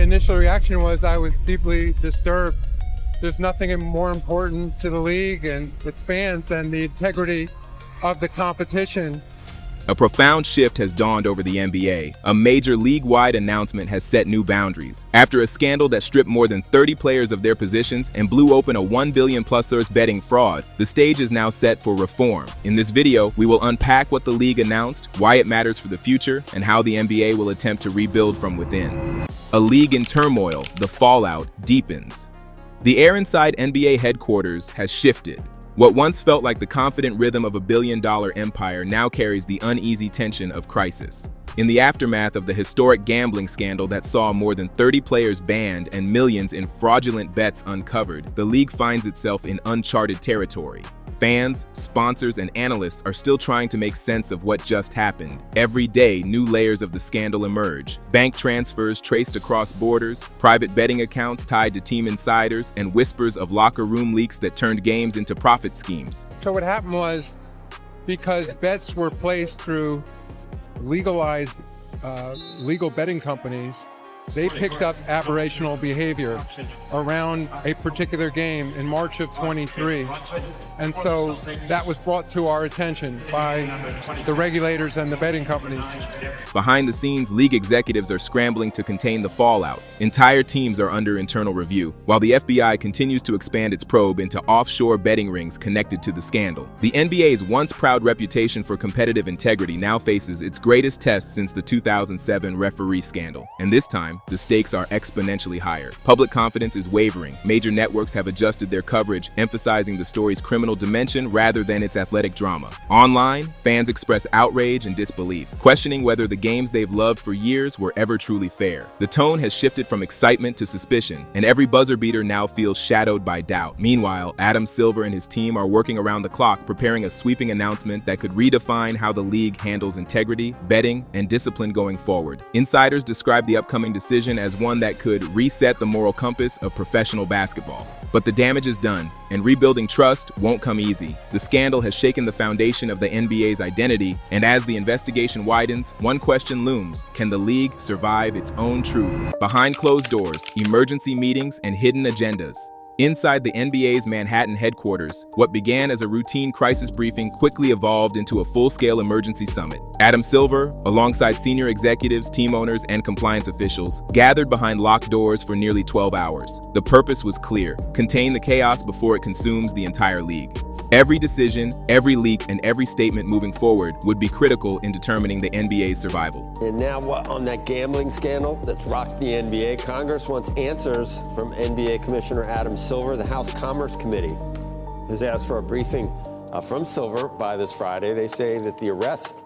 initial reaction was I was deeply disturbed. There's nothing more important to the league and its fans than the integrity of the competition. A profound shift has dawned over the NBA. A major league-wide announcement has set new boundaries. After a scandal that stripped more than 30 players of their positions and blew open a $1 billion+ betting fraud, the stage is now set for reform. In this video, we will unpack what the league announced, why it matters for the future, and how the NBA will attempt to rebuild from within. A league in turmoil, the fallout deepens. The air inside NBA headquarters has shifted. What once felt like the confident rhythm of a billion-dollar empire now carries the uneasy tension of crisis. In the aftermath of the historic gambling scandal that saw more than 30 players banned and millions in fraudulent bets uncovered, the league finds itself in uncharted territory. Fans, sponsors, and analysts are still trying to make sense of what just happened. Every day, new layers of the scandal emerge. Bank transfers traced across borders, private betting accounts tied to team insiders, and whispers of locker room leaks that turned games into profit schemes. So what happened was, because bets were placed through legalized legal betting companies, they picked up aberrational behavior around a particular game in March of 23. And so that was brought to our attention by the regulators and the betting companies. Behind the scenes, league executives are scrambling to contain the fallout. Entire teams are under internal review, while the FBI continues to expand its probe into offshore betting rings connected to the scandal. The NBA's once proud reputation for competitive integrity now faces its greatest test since the 2007 referee scandal. And this time, the stakes are exponentially higher. Public confidence is wavering. Major networks have adjusted their coverage, emphasizing the story's criminal dimension rather than its athletic drama. Online, fans express outrage and disbelief, questioning whether the games they've loved for years were ever truly fair. The tone has shifted from excitement to suspicion, and every buzzer beater now feels shadowed by doubt. Meanwhile, Adam Silver and his team are working around the clock, preparing a sweeping announcement that could redefine how the league handles integrity, betting, and discipline going forward. Insiders describe the upcoming decision as one that could reset the moral compass of professional basketball. But the damage is done, and rebuilding trust won't come easy. The scandal has shaken the foundation of the NBA's identity, and as the investigation widens, one question looms: can the league survive its own truth? Behind closed doors, emergency meetings, and hidden agendas. Inside the NBA's Manhattan headquarters, what began as a routine crisis briefing quickly evolved into a full-scale emergency summit. Adam Silver, alongside senior executives, team owners, and compliance officials, gathered behind locked doors for nearly 12 hours. The purpose was clear: contain the chaos before it consumes the entire league. Every decision, every leak, and every statement moving forward would be critical in determining the NBA's survival. And now on that gambling scandal that's rocked the NBA, Congress wants answers from NBA Commissioner Adam Silver. The House Commerce Committee has asked for a briefing from Silver by this Friday. They say that the arrest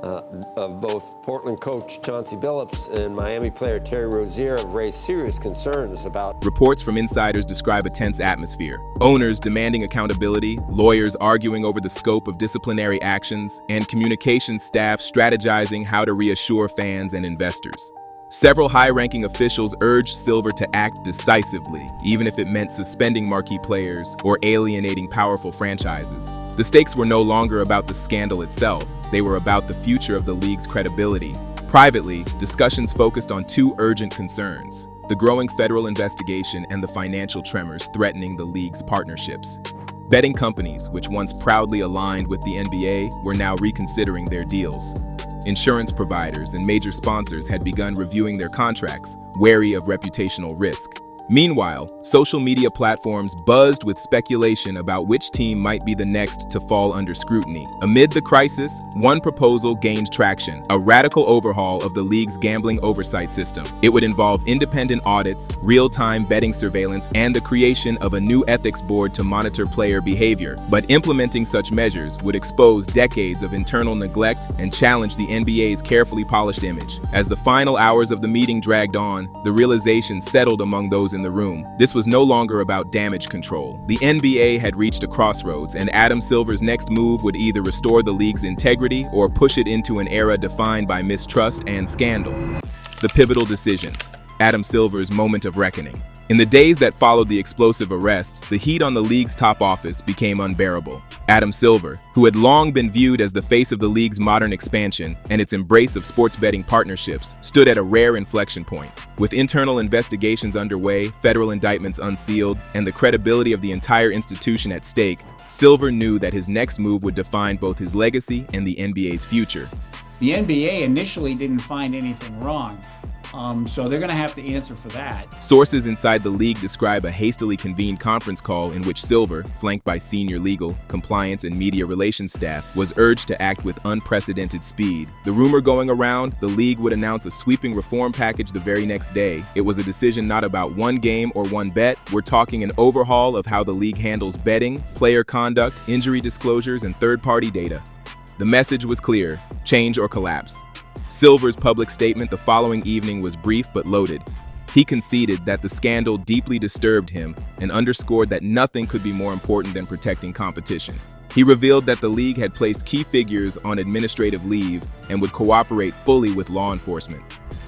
of both Portland coach Chauncey Billups and Miami player Terry Rozier have raised serious concerns about. Reports from insiders describe a tense atmosphere. Owners demanding accountability, lawyers arguing over the scope of disciplinary actions, and communications staff strategizing how to reassure fans and investors. Several high-ranking officials urged Silver to act decisively, even if it meant suspending marquee players or alienating powerful franchises. The stakes were no longer about the scandal itself. They were about the future of the league's credibility. Privately, discussions focused on two urgent concerns: the growing federal investigation and the financial tremors threatening the league's partnerships. Betting companies, which once proudly aligned with the NBA, were now reconsidering their deals. Insurance providers and major sponsors had begun reviewing their contracts, wary of reputational risk. Meanwhile, social media platforms buzzed with speculation about which team might be the next to fall under scrutiny. Amid the crisis, one proposal gained traction: a radical overhaul of the league's gambling oversight system. It would involve independent audits, real-time betting surveillance, and the creation of a new ethics board to monitor player behavior. But implementing such measures would expose decades of internal neglect and challenge the NBA's carefully polished image. As the final hours of the meeting dragged on, the realization settled among those in the room. This was no longer about damage control. The NBA had reached a crossroads, and Adam Silver's next move would either restore the league's integrity or push it into an era defined by mistrust and scandal. The pivotal decision: Adam Silver's moment of reckoning. In the days that followed the explosive arrests, the heat on the league's top office became unbearable. Adam Silver, who had long been viewed as the face of the league's modern expansion and its embrace of sports betting partnerships, stood at a rare inflection point. With internal investigations underway, federal indictments unsealed, and the credibility of the entire institution at stake, Silver knew that his next move would define both his legacy and the NBA's future. The NBA initially didn't find anything wrong, so they're going to have to answer for that. Sources inside the league describe a hastily convened conference call in which Silver, flanked by senior legal, compliance, and media relations staff, was urged to act with unprecedented speed. The rumor going around, the league would announce a sweeping reform package the very next day. It was a decision not about one game or one bet. We're talking an overhaul of how the league handles betting, player conduct, injury disclosures, and third-party data. The message was clear: change or collapse. Silver's public statement the following evening was brief but loaded. He conceded that the scandal deeply disturbed him and underscored that nothing could be more important than protecting competition. He revealed that the league had placed key figures on administrative leave and would cooperate fully with law enforcement.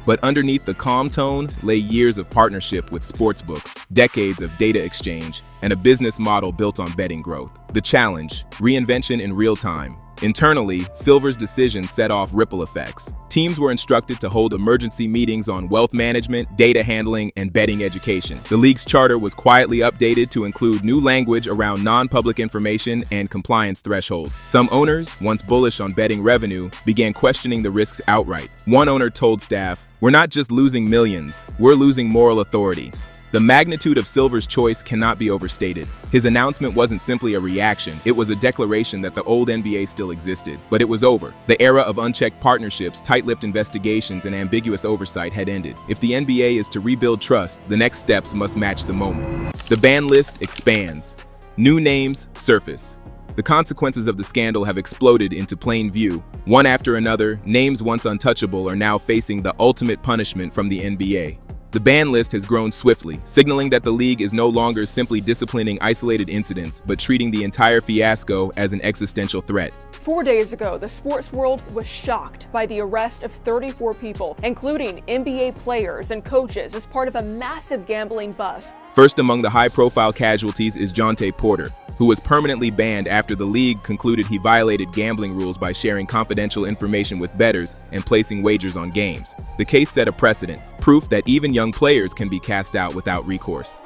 But underneath the calm tone lay years of partnership with sportsbooks, decades of data exchange, and a business model built on betting growth. The challenge: reinvention in real time. Internally, Silver's decision set off ripple effects. Teams were instructed to hold emergency meetings on wealth management, data handling, and betting education. The league's charter was quietly updated to include new language around non-public information and compliance thresholds. Some owners, once bullish on betting revenue, began questioning the risks outright. One owner told staff, "We're not just losing millions, we're losing moral authority." The magnitude of Silver's choice cannot be overstated. His announcement wasn't simply a reaction, it was a declaration that the old NBA still existed. But it was over. The era of unchecked partnerships, tight-lipped investigations, and ambiguous oversight had ended. If the NBA is to rebuild trust, the next steps must match the moment. The ban list expands. New names surface. The consequences of the scandal have exploded into plain view. One after another, names once untouchable are now facing the ultimate punishment from the NBA. The ban list has grown swiftly, signaling that the league is no longer simply disciplining isolated incidents, but treating the entire fiasco as an existential threat. 4 days ago, the sports world was shocked by the arrest of 34 people, including NBA players and coaches, as part of a massive gambling bust. First among the high-profile casualties is Jontay Porter, who was permanently banned after the league concluded he violated gambling rules by sharing confidential information with bettors and placing wagers on games. The case set a precedent, proof that even young players can be cast out without recourse.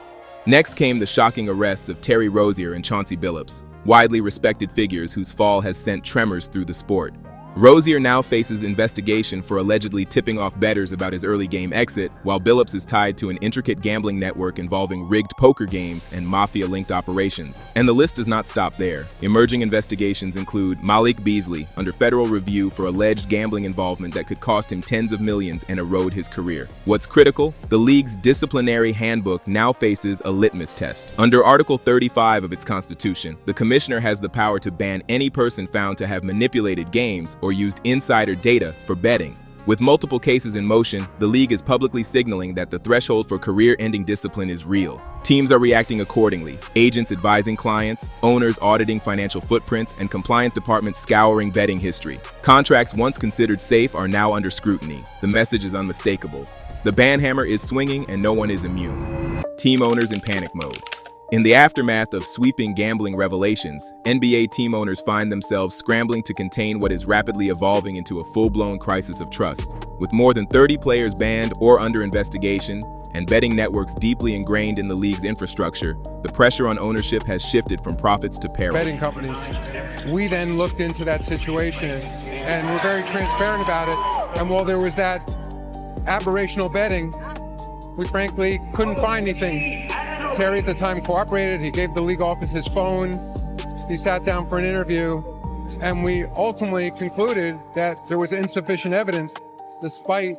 Next came the shocking arrests of Terry Rozier and Chauncey Billups, widely respected figures whose fall has sent tremors through the sport. Rozier now faces investigation for allegedly tipping off bettors about his early game exit, while Billups is tied to an intricate gambling network involving rigged poker games and mafia-linked operations. And the list does not stop there. Emerging investigations include Malik Beasley, under federal review for alleged gambling involvement that could cost him tens of millions and erode his career. What's critical? The league's disciplinary handbook now faces a litmus test. Under Article 35 of its constitution, the commissioner has the power to ban any person found to have manipulated games or used insider data for betting. With multiple cases in motion, the league is publicly signaling that the threshold for career-ending discipline is real. Teams are reacting accordingly, agents advising clients, owners auditing financial footprints, and compliance departments scouring betting history. Contracts once considered safe are now under scrutiny. The message is unmistakable. The ban hammer is swinging and no one is immune. Team owners in panic mode. In the aftermath of sweeping gambling revelations, NBA team owners find themselves scrambling to contain what is rapidly evolving into a full-blown crisis of trust. With more than 30 players banned or under investigation, and betting networks deeply ingrained in the league's infrastructure, the pressure on ownership has shifted from profits to peril. Betting companies. We then looked into that situation and were very transparent about it. And while there was that aberrational betting, we frankly couldn't find anything. Terry at the time cooperated. He gave the league office his phone. He sat down for an interview, and we ultimately concluded that there was insufficient evidence despite.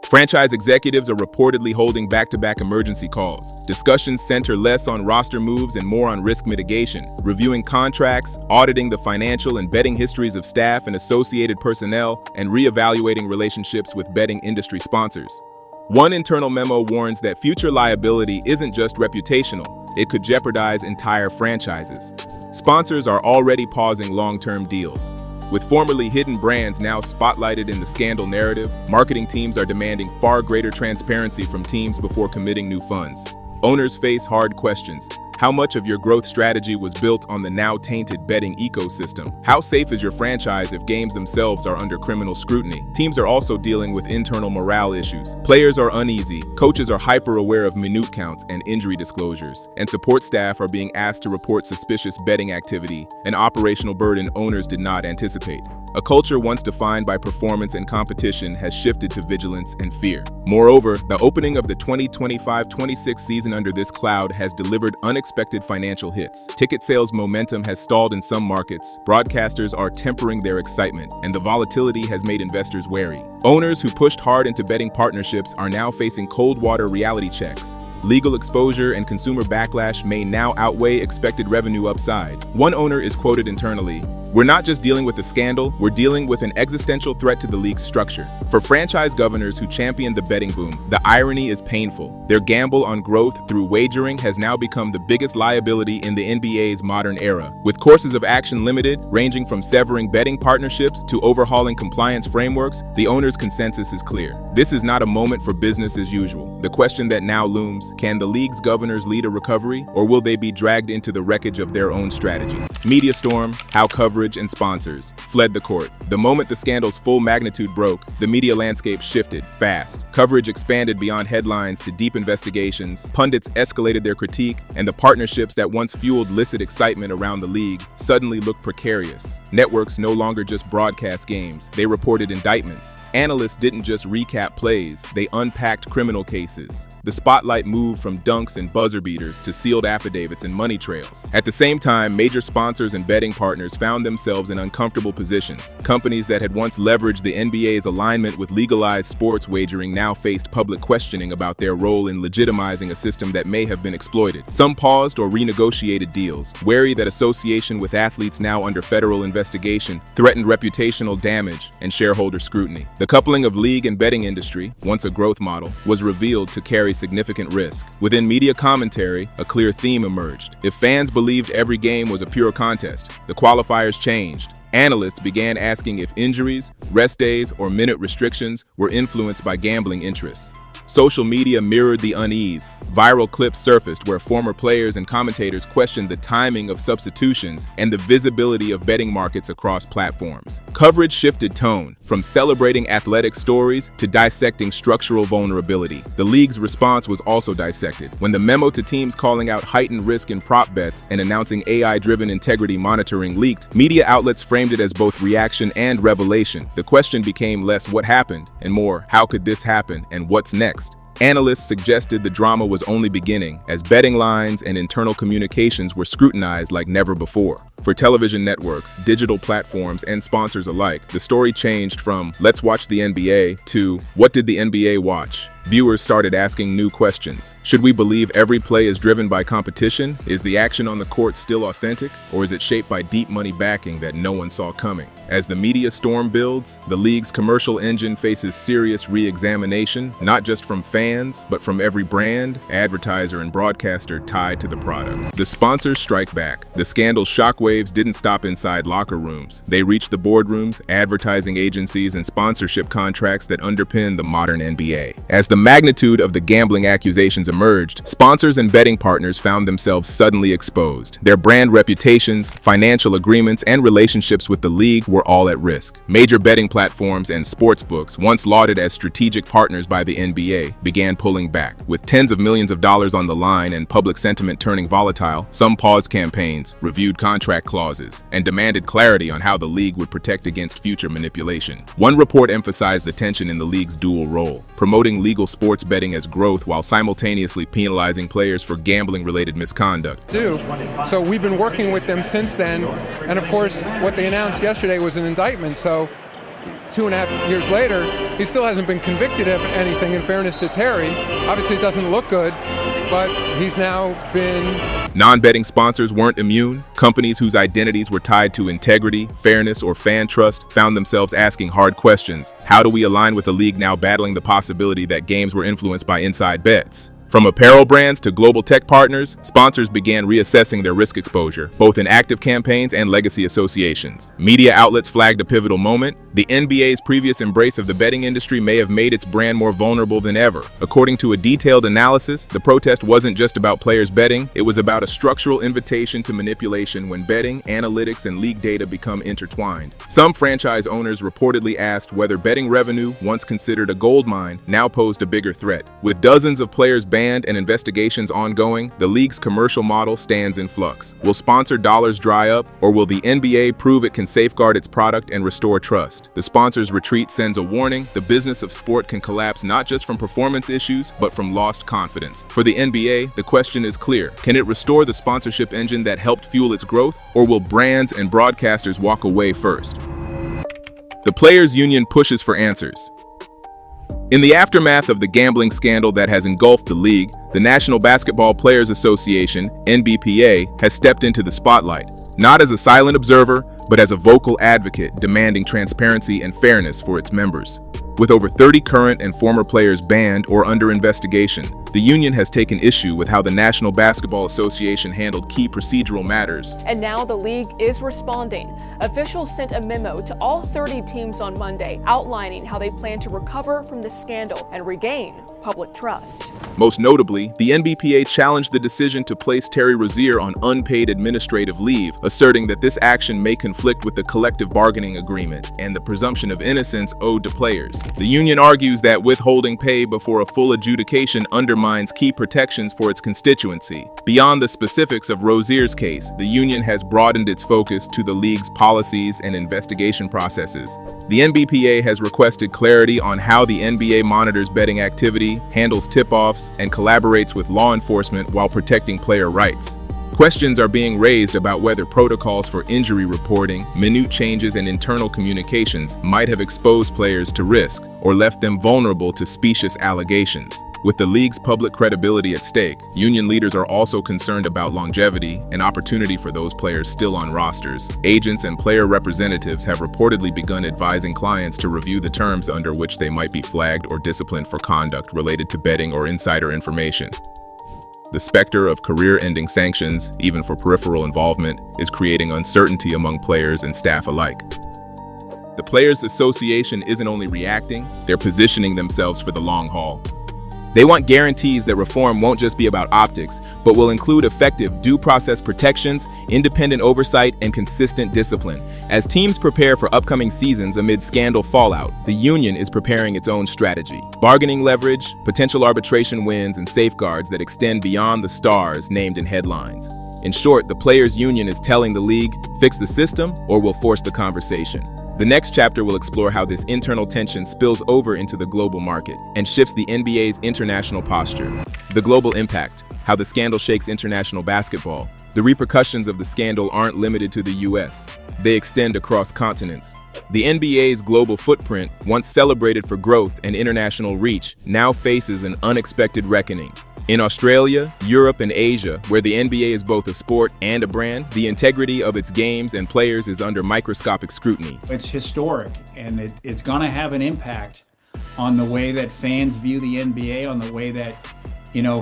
Franchise executives are reportedly holding back-to-back emergency calls. Discussions center less on roster moves and more on risk mitigation, reviewing contracts, auditing the financial and betting histories of staff and associated personnel, and reevaluating relationships with betting industry sponsors. One internal memo warns that future liability isn't just reputational, it could jeopardize entire franchises. Sponsors are already pausing long-term deals. With formerly hidden brands now spotlighted in the scandal narrative, marketing teams are demanding far greater transparency from teams before committing new funds. Owners face hard questions. How much of your growth strategy was built on the now tainted betting ecosystem? How safe is your franchise if games themselves are under criminal scrutiny? Teams are also dealing with internal morale issues. Players are uneasy, coaches are hyper-aware of minute counts and injury disclosures, and support staff are being asked to report suspicious betting activity, an operational burden owners did not anticipate. A culture once defined by performance and competition has shifted to vigilance and fear. Moreover, the opening of the 2025-26 season under this cloud has delivered unexpected financial hits. Ticket sales momentum has stalled in some markets, broadcasters are tempering their excitement, and the volatility has made investors wary. Owners who pushed hard into betting partnerships are now facing cold water reality checks. Legal exposure and consumer backlash may now outweigh expected revenue upside. One owner is quoted internally, "We're not just dealing with a scandal, we're dealing with an existential threat to the league's structure." For franchise governors who championed the betting boom, the irony is painful. Their gamble on growth through wagering has now become the biggest liability in the NBA's modern era. With courses of action limited, ranging from severing betting partnerships to overhauling compliance frameworks, the owner's consensus is clear. This is not a moment for business as usual. The question that now looms, can the league's governors lead a recovery, or will they be dragged into the wreckage of their own strategies? Media storm, how coverage and sponsors fled the court. The moment the scandal's full magnitude broke, the media landscape shifted fast. Coverage expanded beyond headlines to deep investigations, pundits escalated their critique, and the partnerships that once fueled licit excitement around the league suddenly looked precarious. Networks no longer just broadcast games, they reported indictments. Analysts didn't just recap plays, they unpacked criminal cases. The spotlight moved from dunks and buzzer beaters to sealed affidavits and money trails. At the same time, major sponsors and betting partners found themselves in uncomfortable positions. Companies that had once leveraged the NBA's alignment with legalized sports wagering now faced public questioning about their role in legitimizing a system that may have been exploited. Some paused or renegotiated deals, wary that association with athletes now under federal investigation threatened reputational damage and shareholder scrutiny. The coupling of league and betting industry, once a growth model, was revealed to carry significant risk. Within media commentary, a clear theme emerged. If fans believed every game was a pure contest, the qualifiers changed. Analysts began asking if injuries, rest days, or minute restrictions were influenced by gambling interests. Social media mirrored the unease. Viral clips surfaced where former players and commentators questioned the timing of substitutions and the visibility of betting markets across platforms. Coverage shifted tone, from celebrating athletic stories to dissecting structural vulnerability. The league's response was also dissected. When the memo to teams calling out heightened risk in prop bets and announcing AI-driven integrity monitoring leaked, media outlets framed it as both reaction and revelation. The question became less what happened and more how could this happen and what's next. Analysts suggested the drama was only beginning, as betting lines and internal communications were scrutinized like never before. For television networks, digital platforms, and sponsors alike, the story changed from "let's watch the NBA" to "what did the NBA watch?" Viewers started asking new questions. Should we believe every play is driven by competition? Is the action on the court still authentic? Or is it shaped by deep money backing that no one saw coming? As the media storm builds, the league's commercial engine faces serious re-examination, not just from fans, but from every brand, advertiser, and broadcaster tied to the product. The sponsors strike back. The scandal's shockwaves didn't stop inside locker rooms. They reached the boardrooms, advertising agencies, and sponsorship contracts that underpin the modern NBA. As the magnitude of the gambling accusations emerged, sponsors and betting partners found themselves suddenly exposed. Their brand reputations, financial agreements, and relationships with the league were all at risk. Major betting platforms and sportsbooks, once lauded as strategic partners by the NBA, began pulling back. With tens of millions of dollars on the line and public sentiment turning volatile, some paused campaigns, reviewed contract clauses, and demanded clarity on how the league would protect against future manipulation. One report emphasized the tension in the league's dual role, promoting legal sports betting as growth while simultaneously penalizing players for gambling-related misconduct. So we've been working with them since then, and of course, what they announced yesterday was an indictment, so 2.5 years later, he still hasn't been convicted of anything, in fairness to Terry. Obviously, it doesn't look good, but he's now been... Non-betting sponsors weren't immune. Companies whose identities were tied to integrity, fairness, or fan trust found themselves asking hard questions. How do we align with a league now battling the possibility that games were influenced by inside bets? From apparel brands to global tech partners, sponsors began reassessing their risk exposure, both in active campaigns and legacy associations. Media outlets flagged a pivotal moment. The NBA's previous embrace of the betting industry may have made its brand more vulnerable than ever. According to a detailed analysis, the protest wasn't just about players betting, it was about a structural invitation to manipulation when betting, analytics, and league data become intertwined. Some franchise owners reportedly asked whether betting revenue, once considered a gold mine, now posed a bigger threat. With dozens of players banned and investigations ongoing, the league's commercial model stands in flux. Will sponsor dollars dry up, or will the NBA prove it can safeguard its product and restore trust? The sponsor's retreat sends a warning: the business of sport can collapse not just from performance issues, but from lost confidence. For the NBA, the question is clear. Can it restore the sponsorship engine that helped fuel its growth, or will brands and broadcasters walk away first? The Players' Union pushes for answers. In the aftermath of the gambling scandal that has engulfed the league, the National Basketball Players Association, NBPA, has stepped into the spotlight, not as a silent observer, but as a vocal advocate demanding transparency and fairness for its members. With over 30 current and former players banned or under investigation, the union has taken issue with how the National Basketball Association handled key procedural matters. And now the league is responding. Officials sent a memo to all 30 teams on Monday outlining how they plan to recover from the scandal and regain public trust. Most notably, the NBPA challenged the decision to place Terry Rozier on unpaid administrative leave, asserting that this action may conflict with the collective bargaining agreement and the presumption of innocence owed to players. The union argues that withholding pay before a full adjudication undermines key protections for its constituency. Beyond the specifics of Rozier's case, the union has broadened its focus to the league's policies and investigation processes. The NBPA has requested clarity on how the NBA monitors betting activity, handles tip-offs, and collaborates with law enforcement while protecting player rights. Questions are being raised about whether protocols for injury reporting, minute changes, and internal communications might have exposed players to risk or left them vulnerable to specious allegations. With the league's public credibility at stake, union leaders are also concerned about longevity and opportunity for those players still on rosters. Agents and player representatives have reportedly begun advising clients to review the terms under which they might be flagged or disciplined for conduct related to betting or insider information. The specter of career-ending sanctions, even for peripheral involvement, is creating uncertainty among players and staff alike. The Players Association isn't only reacting, they're positioning themselves for the long haul. They want guarantees that reform won't just be about optics, but will include effective due process protections, independent oversight, and consistent discipline. As teams prepare for upcoming seasons amid scandal fallout, the union is preparing its own strategy. Bargaining leverage, potential arbitration wins, and safeguards that extend beyond the stars named in headlines. In short, the Players' Union is telling the league, fix the system or we'll force the conversation. The next chapter will explore how this internal tension spills over into the global market and shifts the NBA's international posture. The global impact, how the scandal shakes international basketball. The repercussions of the scandal aren't limited to the US. They extend across continents. The NBA's global footprint, once celebrated for growth and international reach, now faces an unexpected reckoning. In Australia, Europe, and Asia, where the NBA is both a sport and a brand, the integrity of its games and players is under microscopic scrutiny. It's historic, and it's going to have an impact on the way that fans view the NBA, on the way that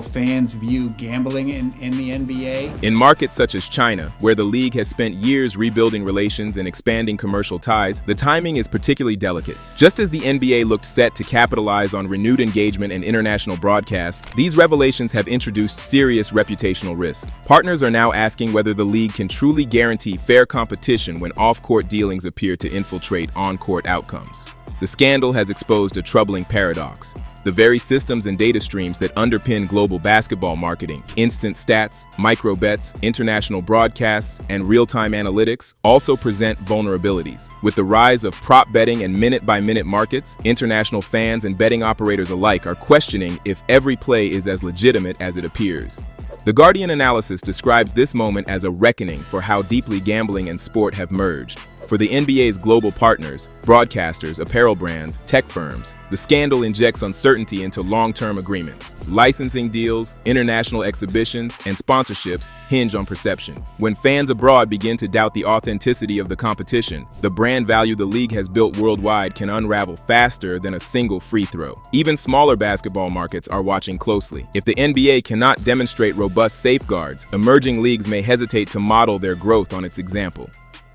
fans view gambling in the NBA. In markets such as China, where the league has spent years rebuilding relations and expanding commercial ties, the timing is particularly delicate. Just as the NBA looked set to capitalize on renewed engagement and international broadcasts, these revelations have introduced serious reputational risk. Partners are now asking whether the league can truly guarantee fair competition when off-court dealings appear to infiltrate on-court outcomes. The scandal has exposed a troubling paradox. The very systems and data streams that underpin global basketball marketing, instant stats, micro bets, international broadcasts, and real-time analytics also present vulnerabilities. With the rise of prop betting and minute-by-minute markets, international fans and betting operators alike are questioning if every play is as legitimate as it appears. The Guardian analysis describes this moment as a reckoning for how deeply gambling and sport have merged. For the NBA's global partners, broadcasters, apparel brands, tech firms, the scandal injects uncertainty into long-term agreements. Licensing deals, international exhibitions, and sponsorships hinge on perception. When fans abroad begin to doubt the authenticity of the competition, the brand value the league has built worldwide can unravel faster than a single free throw. Even smaller basketball markets are watching closely. If the NBA cannot demonstrate robust safeguards, emerging leagues may hesitate to model their growth on its example.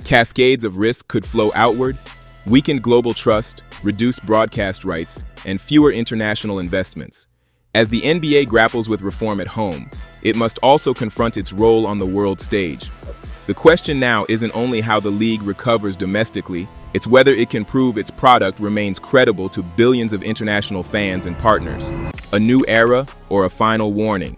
Cascades of risk could flow outward. weakened global trust, reduced broadcast rights, and fewer international investments. As the NBA grapples with reform at home, it must also confront its role on the world stage. The question now isn't only how the league recovers domestically, it's whether it can prove its product remains credible to billions of international fans and partners. A new era or a final warning?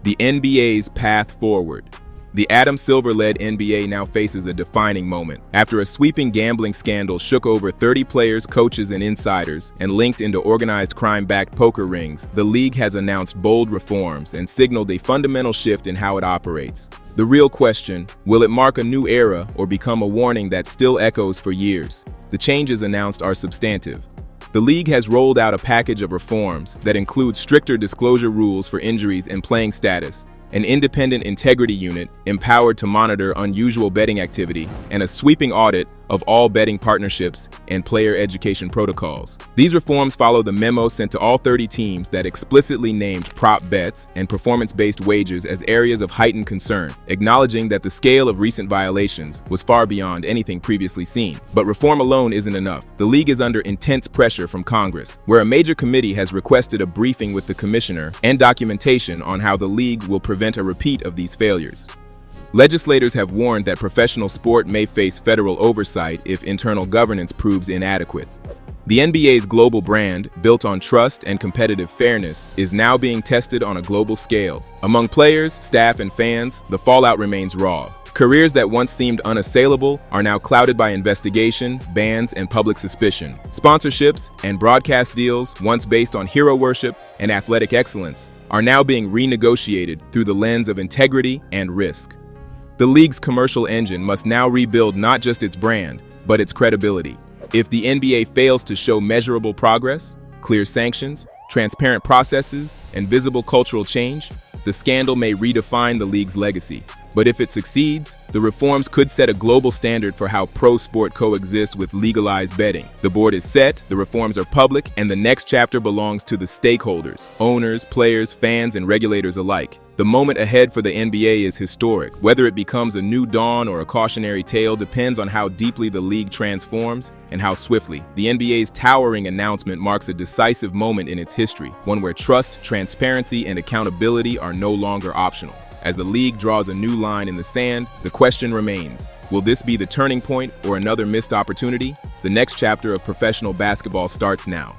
The NBA's path forward. The Adam Silver-led NBA now faces a defining moment. After a sweeping gambling scandal shook over 30 players, coaches, and insiders, and linked into organized crime-backed poker rings, the league has announced bold reforms and signaled a fundamental shift in how it operates. The real question, will it mark a new era or become a warning that still echoes for years? The changes announced are substantive. The league has rolled out a package of reforms that include stricter disclosure rules for injuries and playing status, an independent integrity unit empowered to monitor unusual betting activity, and a sweeping audit of all betting partnerships and player education protocols. These reforms follow the memo sent to all 30 teams that explicitly named prop bets and performance-based wagers as areas of heightened concern, acknowledging that the scale of recent violations was far beyond anything previously seen. But reform alone isn't enough. The league is under intense pressure from Congress, where a major committee has requested a briefing with the commissioner and documentation on how the league will prevent a repeat of these failures. Legislators have warned that professional sport may face federal oversight if internal governance proves inadequate. The NBA's global brand, built on trust and competitive fairness, is now being tested on a global scale. Among players, staff, and fans, the fallout remains raw. Careers that once seemed unassailable are now clouded by investigation, bans, and public suspicion. Sponsorships and broadcast deals, once based on hero worship and athletic excellence, are now being renegotiated through the lens of integrity and risk. The league's commercial engine must now rebuild not just its brand, but its credibility. If the NBA fails to show measurable progress, clear sanctions, transparent processes, and visible cultural change, the scandal may redefine the league's legacy. But if it succeeds, the reforms could set a global standard for how pro sport coexists with legalized betting. The board is set, the reforms are public, and the next chapter belongs to the stakeholders, owners, players, fans, and regulators alike. The moment ahead for the NBA is historic. Whether it becomes a new dawn or a cautionary tale depends on how deeply the league transforms and how swiftly. The NBA's towering announcement marks a decisive moment in its history, one where trust, transparency, and accountability are no longer optional. As the league draws a new line in the sand, the question remains, will this be the turning point or another missed opportunity? The next chapter of professional basketball starts now.